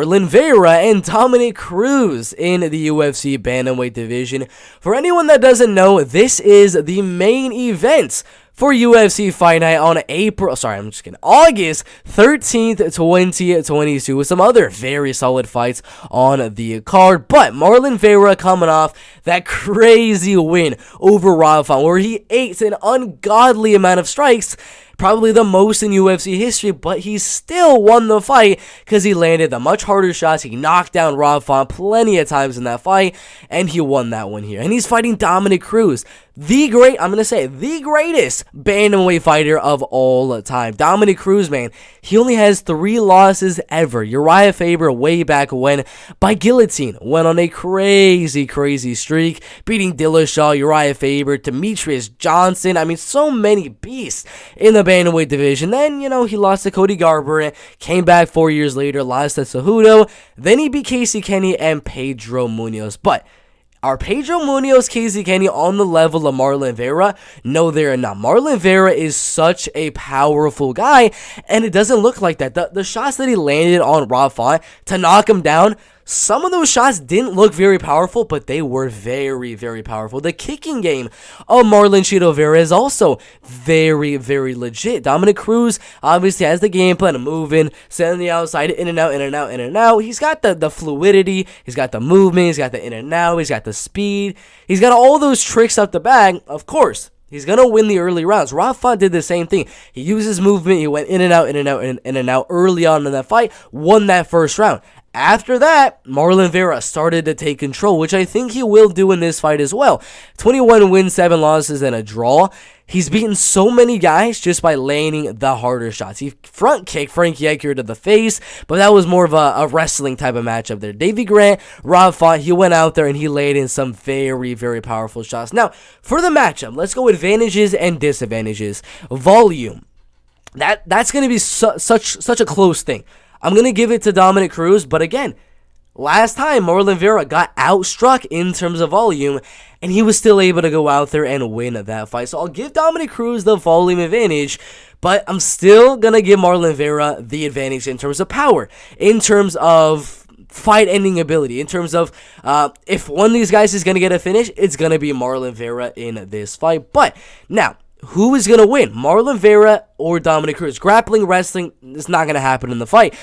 Marlon Vera and Dominick Cruz in the UFC Bantamweight division. For anyone that doesn't know, this is the main event for UFC Fight Night on August 13th, 2022, with some other very solid fights on the card. But Marlon Vera coming off that crazy win over Rob Font, where he ate an ungodly amount of strikes, probably the most in UFC history, but he still won the fight because he landed the much harder shots. He knocked down Rob Font plenty of times in that fight, and he won that one here. And he's fighting Dominick Cruz, the greatest bantamweight fighter of all time. Dominick Cruz, man, he only has 3 losses ever. Uriah Faber way back when, by guillotine, went on a crazy streak, beating Dillashaw, Uriah Faber, Demetrius Johnson. I mean, so many beasts in the bantamweight division. Then, he lost to Cody Garbrandt, came back 4 years later, lost to Cejudo. Then he beat Casey Kenny and Pedro Munoz. But are Pedro Munoz, Casey Kenny on the level of Marlon Vera? No, they're not. Marlon Vera is such a powerful guy, and it doesn't look like that. The shots that he landed on Rob Font to knock him down, some of those shots didn't look very powerful, but they were very powerful. The kicking game of Marlon Chito Vera is also very legit. Dominick Cruz obviously has the game plan of moving, setting the outside, in and out. He's got the fluidity, he's got the movement, he's got the in and out, he's got the speed, he's got all those tricks up the bag. Of course, he's going to win the early rounds. Rob Font did the same thing. He used his movement, he went in and out early on in that fight, won that first round. After that, Marlon Vera started to take control, which I think he will do in this fight as well. 21 wins, 7 losses, and a draw. He's beaten so many guys just by landing the harder shots. He front kicked Frankie Edgar to the face, but that was more of a wrestling type of matchup there. Davey Grant, Rob Font, he went out there and he laid in some very powerful shots. Now, for the matchup, let's go advantages and disadvantages. Volume. That's going to be such a close thing. I'm going to give it to Dominick Cruz, but again, last time Marlon Vera got outstruck in terms of volume, and he was still able to go out there and win that fight. So I'll give Dominick Cruz the volume advantage, but I'm still going to give Marlon Vera the advantage in terms of power, in terms of fight-ending ability, in terms of if one of these guys is going to get a finish, it's going to be Marlon Vera in this fight. But now, who is going to win, Marlon Vera or Dominick Cruz? Grappling, wrestling, it's not going to happen in the fight.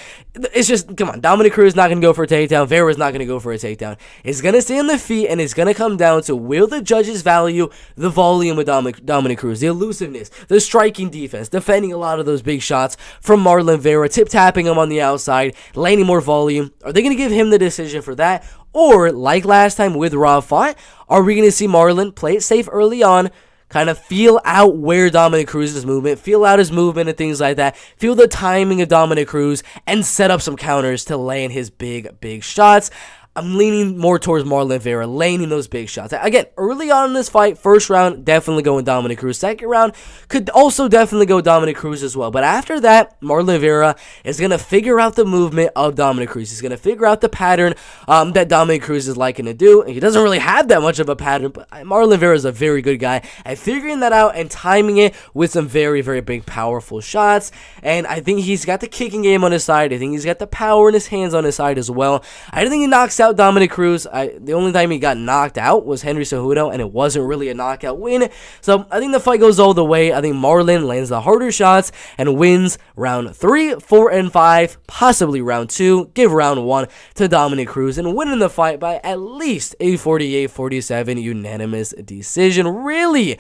It's just, come on, Dominick Cruz is not going to go for a takedown. Vera's not going to go for a takedown. It's going to stay on the feet, and it's going to come down to, will the judges value the volume of Dominick Cruz, the elusiveness, the striking defense, defending a lot of those big shots from Marlon Vera, tip-tapping him on the outside, landing more volume? Are they going to give him the decision for that? Or, like last time with Rob Font, are we going to see Marlon play it safe early on, kind of feel out where Dominick Cruz's movement, feel out his movement and things like that, feel the timing of Dominick Cruz, and set up some counters to land his big shots? I'm leaning more towards Marlon Vera, landing those big shots. Again, early on in this fight, first round, definitely going Dominick Cruz. Second round, could also definitely go Dominick Cruz as well. But after that, Marlon Vera is going to figure out the movement of Dominick Cruz. He's going to figure out the pattern that Dominick Cruz is liking to do. He doesn't really have that much of a pattern, but Marlon Vera is a very good guy at figuring that out and timing it with some very big, powerful shots. And I think he's got the kicking game on his side. I think he's got the power in his hands on his side as well. I don't think he knocks out Dominick Cruz. The only time he got knocked out was Henry Cejudo, and it wasn't really a knockout win. So I think the fight goes all the way. I think Marlon lands the harder shots and wins round 3, 4, and 5, possibly round 2. Give round 1 to Dominick Cruz and winning the fight by at least a 48-47 unanimous decision. Really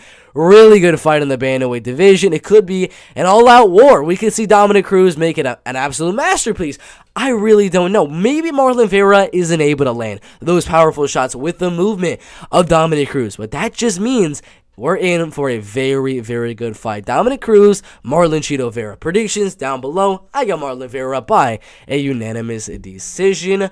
good fight in the bantamweight division. It could be an all-out war. We could see Dominick Cruz make it an absolute masterpiece. I really don't know. Maybe Marlon Vera isn't able to land those powerful shots with the movement of Dominick Cruz, but that just means we're in for a very good fight. Dominick Cruz, Marlon Chito Vera. Predictions down below. I got Marlon Vera by a unanimous decision.